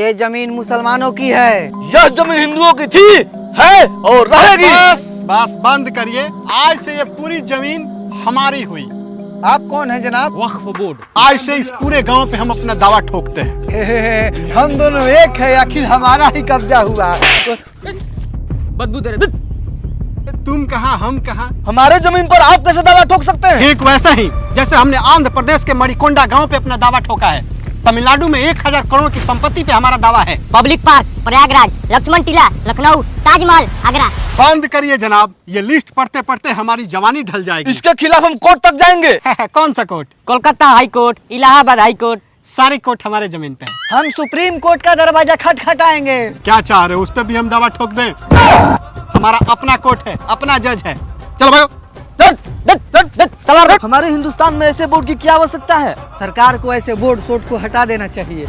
ये जमीन मुसलमानों की है। यह जमीन हिंदुओं की थी, है और रहेगी। बस बस बंद करिए। आज से ये पूरी जमीन हमारी हुई। आप कौन है जनाब? वक्फ बोर्ड। आज से इस पूरे गांव पे हम अपना दावा ठोकते हैं। हम दोनों एक है, आखिर हमारा ही कब्जा हुआ। बदबू दे रहे। तुम कहाँ हम कहाँ? हमारे जमीन पर आप कैसे दावा ठोक सकते हैं? ठीक वैसा ही जैसे हमने आंध्र प्रदेश के मणिकोंडा गांव पे अपना दावा ठोका है। तमिलनाडु में 1000 करोड़ की संपत्ति पे हमारा दावा है। पब्लिक पार्क, प्रयागराज, लक्ष्मण टीला, लखनऊ, ताजमहल, आगरा। बंद करिए जनाब, ये लिस्ट पढ़ते पढ़ते हमारी जवानी ढल जाएगी। इसके खिलाफ हम कोर्ट तक जाएंगे। कौन सा court? Kolkata high court, Allahabad high court. सारे कोर्ट हमारे जमीन पे है। हम सुप्रीम कोर्ट का दरवाजा खटखटाएंगे। क्या चाह रहे हो, उस पे भी हम दावा ठोक दें? हमारा अपना कोर्ट है, अपना जज है। चलो भागो। हमारे हिंदुस्तान में ऐसे बोर्ड की क्या आवश्यकता है? सरकार को ऐसे बोर्ड शोर्ट को हटा देना चाहिए।